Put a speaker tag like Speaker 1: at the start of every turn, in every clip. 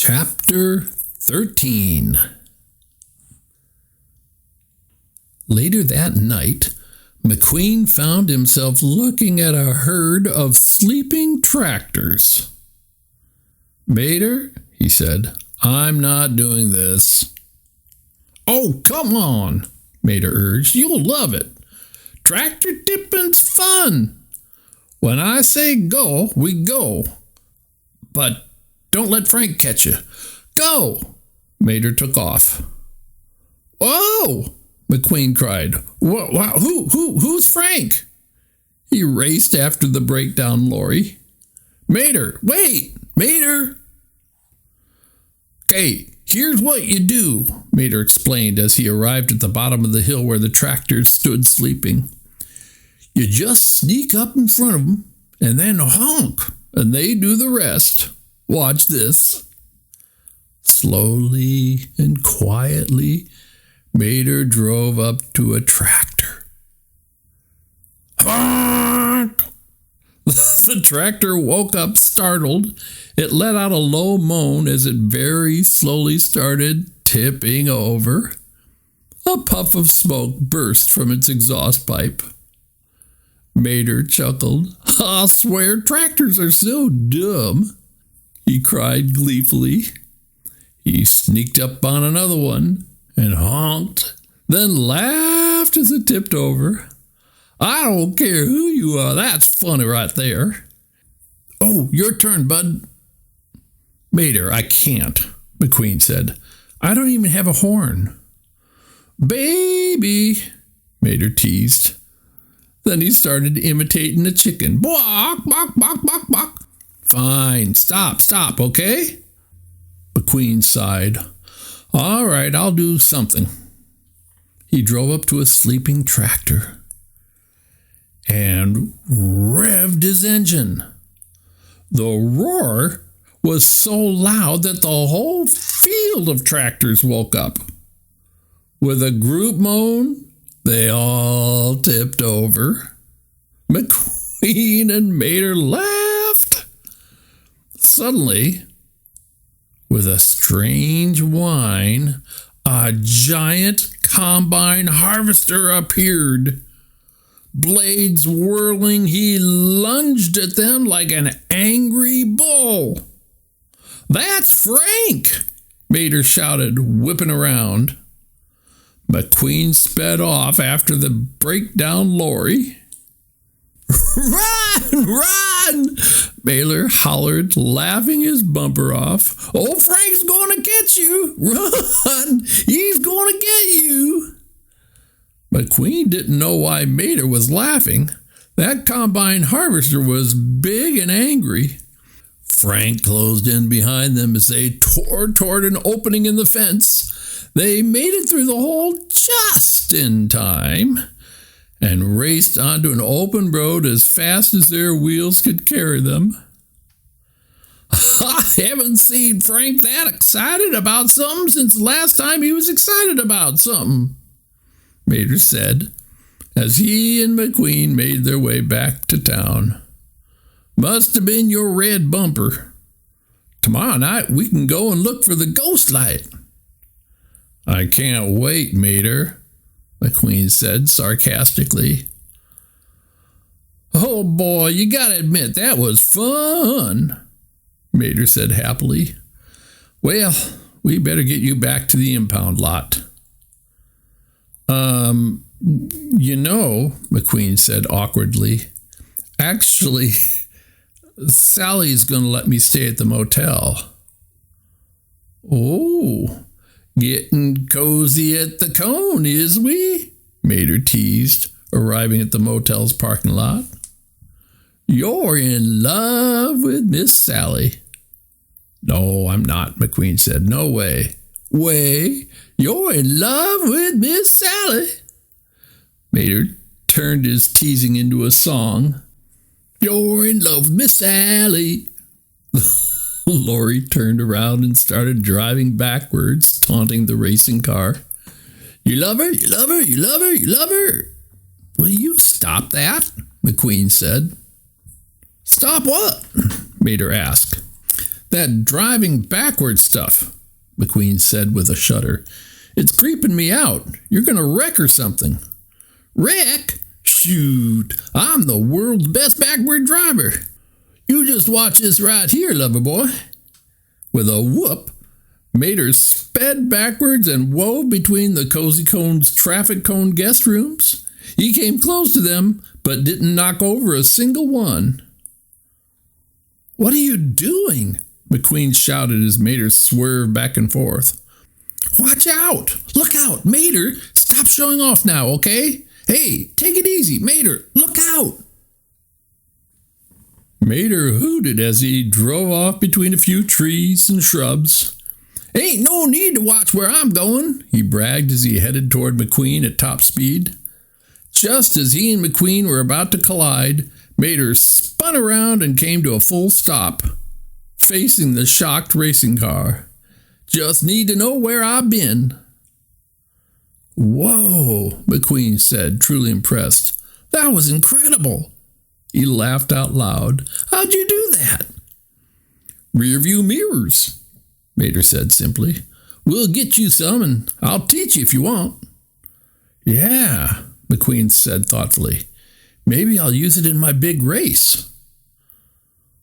Speaker 1: Chapter 13. Later that night, McQueen found himself looking at a herd of sleeping tractors. "Mater," he said, "I'm not doing this." "Oh, come on," Mater urged. "You'll love it. Tractor tipping's fun. When I say go, we go. But don't let Frank catch you. Go!" Mater took off. "Whoa!" McQueen cried. Who's Frank?" He raced after the breakdown lorry. "Mater, wait! Mater!" "Okay, here's what you do," Mater explained as he arrived at the bottom of the hill where the tractors stood sleeping. "You just sneak up in front of them and then honk, and they do the rest. Watch this." Slowly and quietly, Mater drove up to a tractor. Honk! The tractor woke up startled. It let out a low moan as it very slowly started tipping over. A puff of smoke burst from its exhaust pipe. Mater chuckled. "I'll swear tractors are so dumb," he cried gleefully. He sneaked up on another one and honked, then laughed as it tipped over. "I don't care who you are, that's funny right there." "Oh, your turn, bud." "Mater, I can't," McQueen said. "I don't even have a horn." "Baby," Mater teased. Then he started imitating a chicken. "Bawk, bawk, bawk, bawk, bawk." "Fine, stop, okay?" McQueen sighed. "All right, I'll do something." He drove up to a sleeping tractor and revved his engine. The roar was so loud that the whole field of tractors woke up. With a group moan, they all tipped over. McQueen and Mater laughed. Suddenly, with a strange whine, a giant combine harvester appeared. Blades whirling, he lunged at them like an angry bull. "That's Frank!" Mater shouted, whipping around. McQueen sped off after the breakdown lorry. "Run! Run!" Baylor hollered, laughing his bumper off. "Oh, Frank's going to get you! Run! He's going to get you!" McQueen didn't know why Mater was laughing. That combine harvester was big and angry. Frank closed in behind them as they tore toward an opening in the fence. They made it through the hole just in time and raced onto an open road as fast as their wheels could carry them. "I haven't seen Frank that excited about something since the last time he was excited about something," Mater said, as he and McQueen made their way back to town. "Must have been your red bumper. Tomorrow night we can go and look for the ghost light." "I can't wait, Mater," McQueen said sarcastically. "Oh boy, you gotta admit that was fun," Mater said happily. "Well, we better get you back to the impound lot." McQueen said awkwardly. "Actually, Sally's gonna let me stay at the motel." "Oh, getting cozy at the cone, is we?" Mater teased, arriving at the motel's parking lot. "You're in love with Miss Sally." "No, I'm not," McQueen said. "No way." "Way, you're in love with Miss Sally." Mater turned his teasing into a song. "You're in love with Miss Sally." Lori turned around and started driving backwards, taunting the racing car. "You love her, you love her, you love her, you love her." "Will you stop that?" McQueen said. "Stop what?" Mater asked. That driving backward stuff, McQueen said with a shudder. It's creeping me out. You're going to wreck or something. Wreck? Shoot, I'm the world's best backward driver. You just watch this right here, lover boy. With a whoop, Mater sped backwards and wove between the Cozy Cone's traffic cone guest rooms. He came close to them, but didn't knock over a single one. What are you doing? McQueen shouted as Mater swerved back and forth. Watch out! Look out! Mater, stop showing off now, okay? Hey, take it easy, Mater, look out! Mater hooted as he drove off between a few trees and shrubs. Ain't no need to watch where I'm going, he bragged as he headed toward McQueen at top speed. Just as he and McQueen were about to collide, Mater spun around and came to a full stop, facing the shocked racing car. Just need to know where I've been. Whoa, McQueen said, truly impressed. That was incredible. He laughed out loud. How'd you do that? Rearview mirrors, Mater said simply. We'll get you some and I'll teach you if you want. Yeah, McQueen said thoughtfully. Maybe I'll use it in my big race.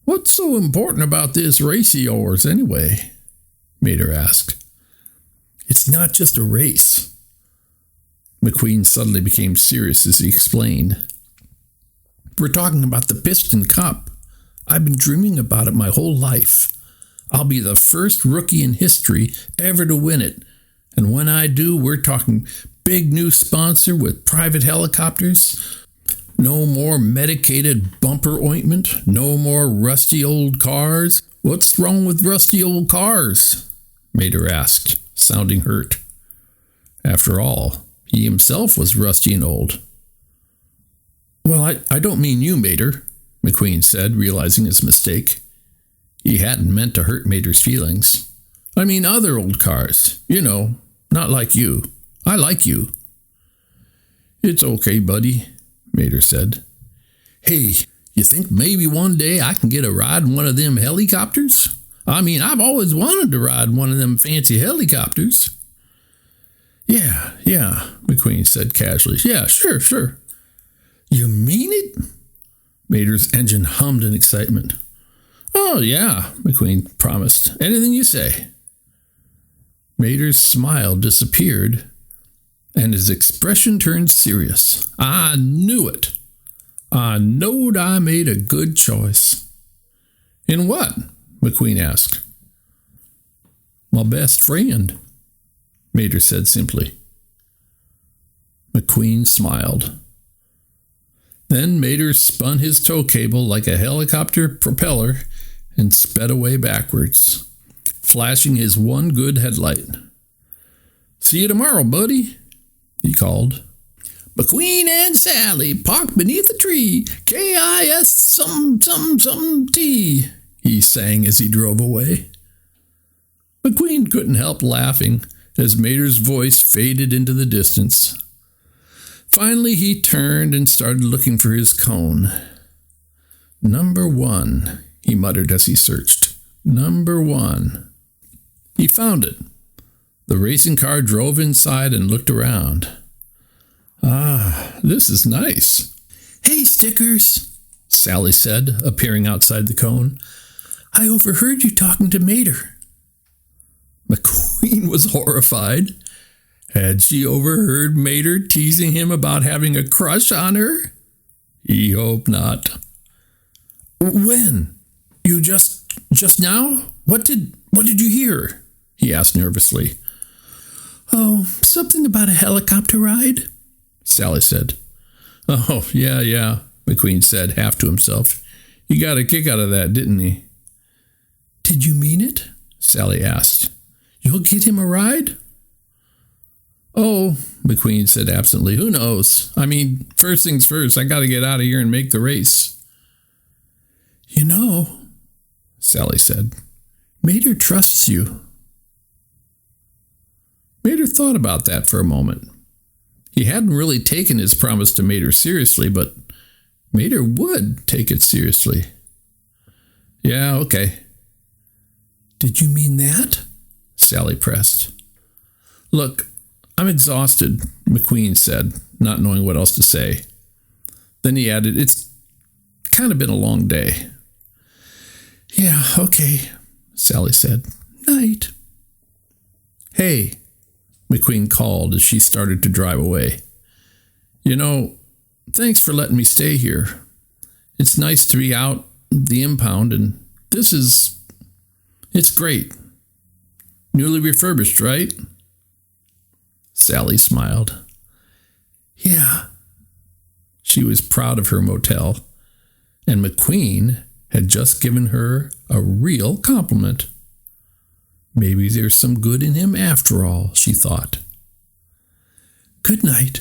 Speaker 1: What's so important about this race of yours anyway? Mater asked. It's not just a race. McQueen suddenly became serious as he explained. We're talking about the Piston Cup. I've been dreaming about it my whole life. I'll be the first rookie in history ever to win it. And when I do, we're talking big new sponsor with private helicopters. No more medicated bumper ointment. No more rusty old cars. What's wrong with rusty old cars? Mater asked, sounding hurt. After all, he himself was rusty and old. Well, I don't mean you, Mater, McQueen said, realizing his mistake. He hadn't meant to hurt Mater's feelings. I mean other old cars, you know, not like you. I like you. It's okay, buddy, Mater said. Hey, you think maybe one day I can get a ride in one of them helicopters? I mean, I've always wanted to ride one of them fancy helicopters. Yeah, McQueen said casually. Yeah, sure. You mean it? Mater's engine hummed in excitement. Oh, yeah, McQueen promised. Anything you say. Mater's smile disappeared, and his expression turned serious. I knew it. I knowed I made a good choice. In what? McQueen asked. My best friend, Mater said simply. McQueen smiled. Then Mater spun his tow cable like a helicopter propeller and sped away backwards, flashing his one good headlight. See you tomorrow, buddy, he called. McQueen and Sally parked beneath a tree, K-I-S something T, he sang as he drove away. McQueen couldn't help laughing as Mater's voice faded into the distance. Finally, he turned and started looking for his cone. Number 1, he muttered as he searched. Number 1. He found it. The racing car drove inside and looked around. Ah, this is nice. Hey, Stickers, Sally said, appearing outside the cone. I overheard you talking to Mater. McQueen was horrified. Had she overheard Mater teasing him about having a crush on her? He hoped not. When? You just now? What did you hear? He asked nervously. Oh, something about a helicopter ride, Sally said. Oh, yeah, McQueen said, half to himself. He got a kick out of that, didn't he? Did you mean it? Sally asked. You'll get him a ride? Oh, McQueen said absently, who knows? I mean, first things first, I got to get out of here and make the race. You know, Sally said, Mater trusts you. Mater thought about that for a moment. He hadn't really taken his promise to Mater seriously, but Mater would take it seriously. Yeah, okay. Did you mean that? Sally pressed. Look, I'm exhausted, McQueen said, not knowing what else to say. Then he added, it's kind of been a long day. Yeah, okay, Sally said. Night. Hey, McQueen called as she started to drive away. You know, thanks for letting me stay here. It's nice to be out the impound, and it's great. Newly refurbished, right? Sally smiled. Yeah. She was proud of her motel, and McQueen had just given her a real compliment. Maybe there's some good in him after all, she thought. Good night,